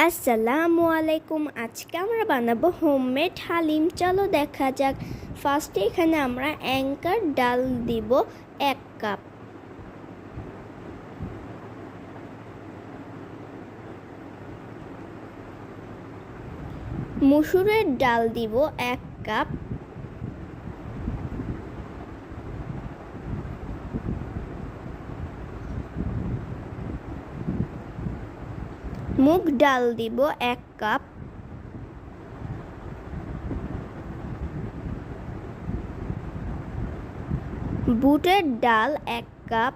আসসালামু আলাইকুম। আজকে আমরা বানাবো হোমমেড হালিম। চলো দেখা যাক। ফার্স্টে এখানে আমরা অ্যাঙ্কার ডাল দিব 1 কাপ। মসুরের ডাল দিব 1 কাপ। মুগ ডাল দিব 1 কাপ। বুটের ডাল 1 কাপ।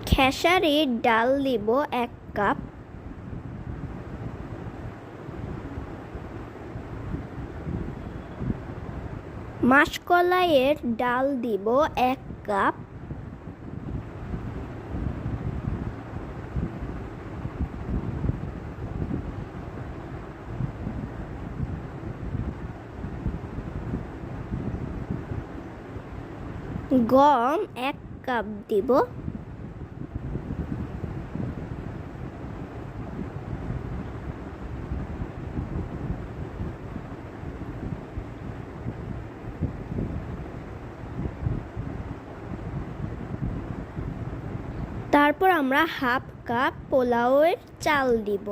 খেসারির ডাল দিব 1 কাপ। মাসকলাইয়ের ডাল দিব 1 কাপ। গম 1 কাপ দিব। তারপর আমরা হাফ কাপ পোলাওয়ের চাল দিব।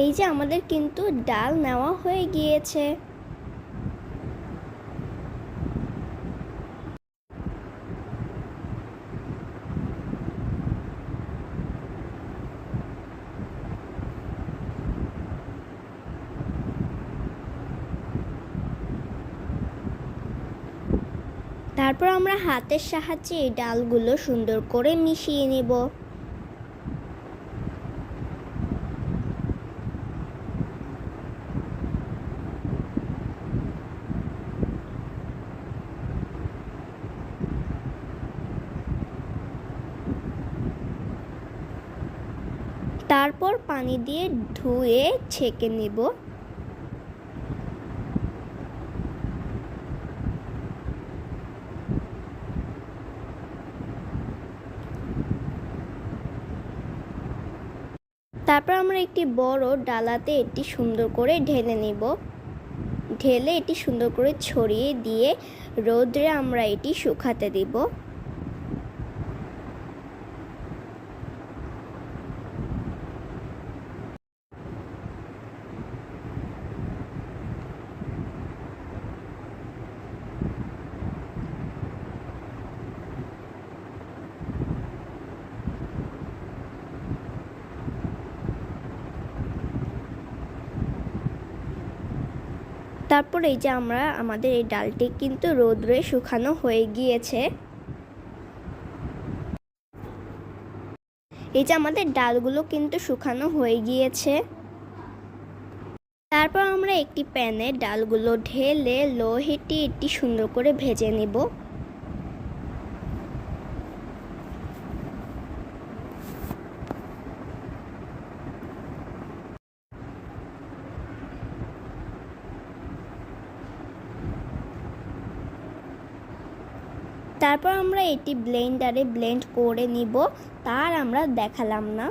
এই যে আমাদের কিন্তু ডাল নেওয়া হয়ে গিয়েছে। তারপর আমরা হাতের সাহায্যে এই ডালগুলো সুন্দর করে মিশিয়ে নেব। তারপর পানি দিয়ে ধুয়ে ছেঁকে নেব। তারপর আমরা একটি বড় ডালাতে এটি সুন্দর করে ঢেলে নেব। ঢেলে এটি সুন্দর করে ছড়িয়ে দিয়ে রোদে আমরা এটি শুকাতে দেব। তারপর এই যে আমাদের এই ডালটি কিন্তু রোদে শুকানো হয়ে গিয়েছে। এই যে আমাদের ডালগুলো কিন্তু শুকানো হয়ে গিয়েছে। তারপর আমরা একটি প্যানে ডালগুলো ঢেলে লো হিটে এটি সুন্দর করে ভেজে নেব। তারপর আমরা এটি ব্লেন্ডারে ব্লেন্ড করে নিব। তার আমরা দেখালাম না।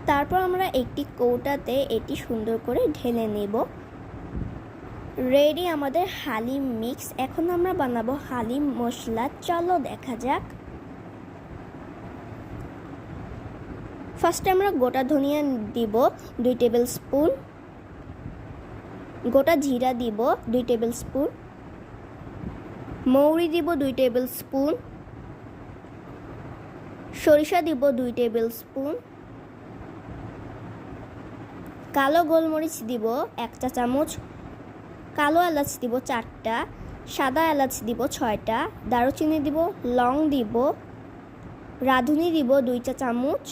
তারপর আমরা একটি কৌটাতে এটি সুন্দর করে ঢেলে নেব। রেডি আমাদের হালিম মিক্স। এখন আমরা বানাবো হালিম মশলা। চলো দেখা যাক। ফার্স্টে আমরা গোটা ধনিয়া দিব 2 টেবিল স্পুন। গোটা জিরা দিব 2 টেবিল স্পুন। মৌরি দিব 2 টেবিল স্পুন। সরিষা দিব 2 টেবিল স্পুন। কালো গোলমরিচ দিব 1 চা চামচ। কালো এলাচ দিব 4টা। সাদা এলাচ দিব 6টা। দারুচিনি দিব, লং দিব, রাঁধুনি দিব 2 চা চামচ।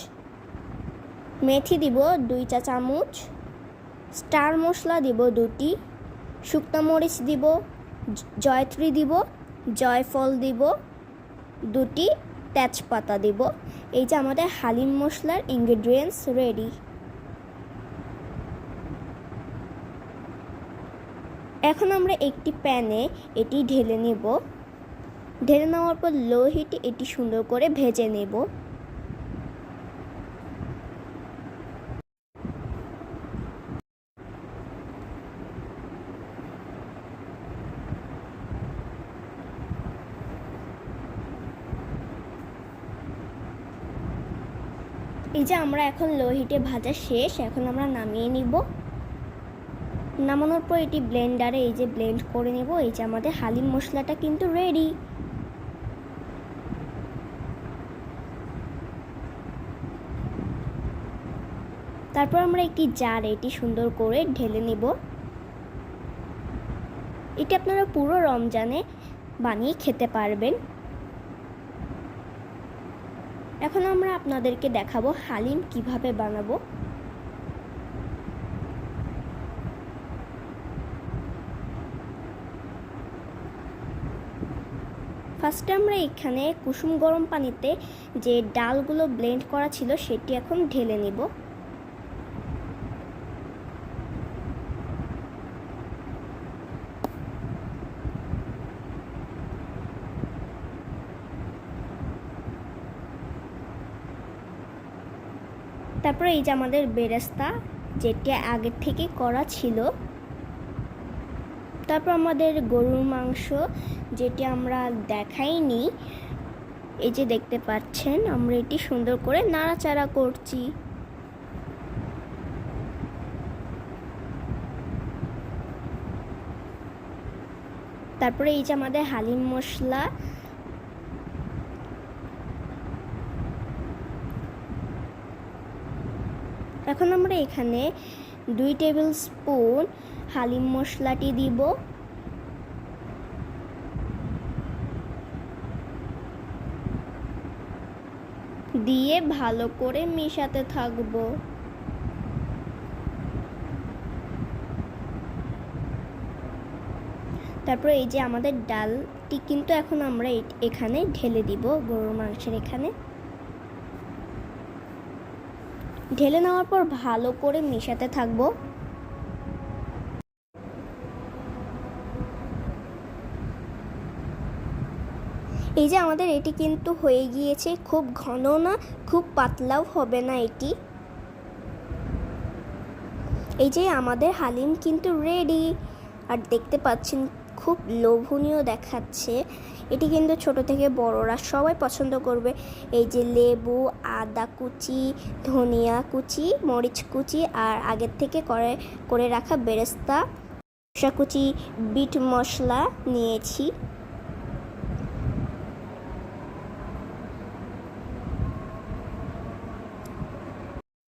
মেথি দিব 2 চা চামচ। স্টার মশলা দিব 2টি। শুকনো মরিচ দিব, জয়ত্রী দিব, জয়ফল দিব, 2টি তেজপাতা দিব। এই যে আমাদের হালিম মশলার ইনগ্রেডিয়েন্টস রেডি। এখন আমরা একটি প্যানে এটি ঢেলে নেব। ঢেলে নেওয়ার পর লো হিটে এটি সুন্দর করে ভেজে নেব। এই যে আমরা এখন লো হিটে ভাজা শেষ, এখন আমরা নামিয়ে নিব। নামানোর পর এটি ব্লেন্ডারে এই যে ব্লেন্ড করে নেব। এই যে আমাদের হালিম মশলাটা কিন্তু রেডি। তারপর আমরা একটি জার এটি সুন্দর করে ঢেলে নেব। এটি আপনারা পুরো রমজানে বানিয়ে খেতে পারবেন। এখন আমরা আপনাদেরকে দেখাবো হালিম কিভাবে বানাবো। ফার্স্টে আমরা এখানে কুসুম গরম পানিতে যে ডালগুলো ব্লেন্ড করা ছিল সেটি এখন ঢেলে নেব। তারপরে এই যে আমাদের বেরেস্তা যেটি আগের থেকে করা ছিল, তারপর আমাদের গরুর মাংস যেটি আমরা দেখাইনি, এই যে দেখতে পাচ্ছেন আমরা এটি সুন্দর করে নাড়াচাড়া করছি। তারপরে এই যে আমাদের হালিম মশলা, এখন আমরা এখানে 2 টেবিল স্পুন হালিম মশলাটি দিব। দিয়ে ভালো করে মেশাতে থাকবো। তারপরে এই যে আমাদের ডালটি কিন্তু এখন আমরা এখানে ঢেলে দিব, গরুর মাংসের এখানে ঢেলে নেওয়ার পর ভালো করে মেশাতে থাকবো। এই যে আমাদের এটি কিন্তু হয়ে গিয়েছে, খুব ঘন না খুব পাতলাও হবে না এটি। এই যে আমাদের হালিম কিন্তু রেডি। আর দেখতে পাচ্ছেন খুব লোভনীয় দেখাচ্ছে। এটি কিন্তু ছোট থেকে বড়রা সবাই পছন্দ করবে। এই যে লেবু, আদা কুচি, ধনিয়া কুচি, মরিচ কুচি আর আগের থেকে করে রাখা বেরেস্তা, শসা কুচি, বিট মশলা নিয়েছি।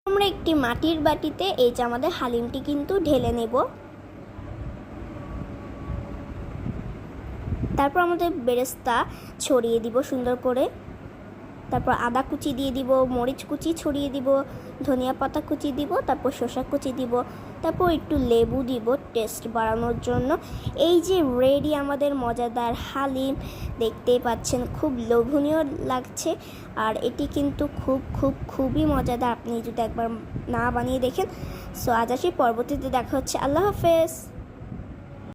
আমরা একটি মাটির বাটিতে এই যে আমাদের হালিমটি কিন্তু ঢেলে নেব। তারপর আমাদের বেরেস্তা ছড়িয়ে দিব সুন্দর করে। তারপর আদা কুচি দিয়ে দিব, মরিচ কুচি ছড়িয়ে দিব, ধনিয়া পাতা কুচি দিব, তারপর শসা কুচি দিব, তারপর একটু লেবু দিব টেস্ট বাড়ানোর জন্য। এই যে রেডি আমাদের মজাদার হালিম, দেখতেই পাচ্ছেন খুব লোভনীয় লাগছে। আর এটি কিন্তু খুবই মজাদার, আপনি যদি একবার না বানিয়ে দেখেন। সো আজ আসি, পরবর্তীতে দেখা হচ্ছে। আল্লাহ হাফেজ।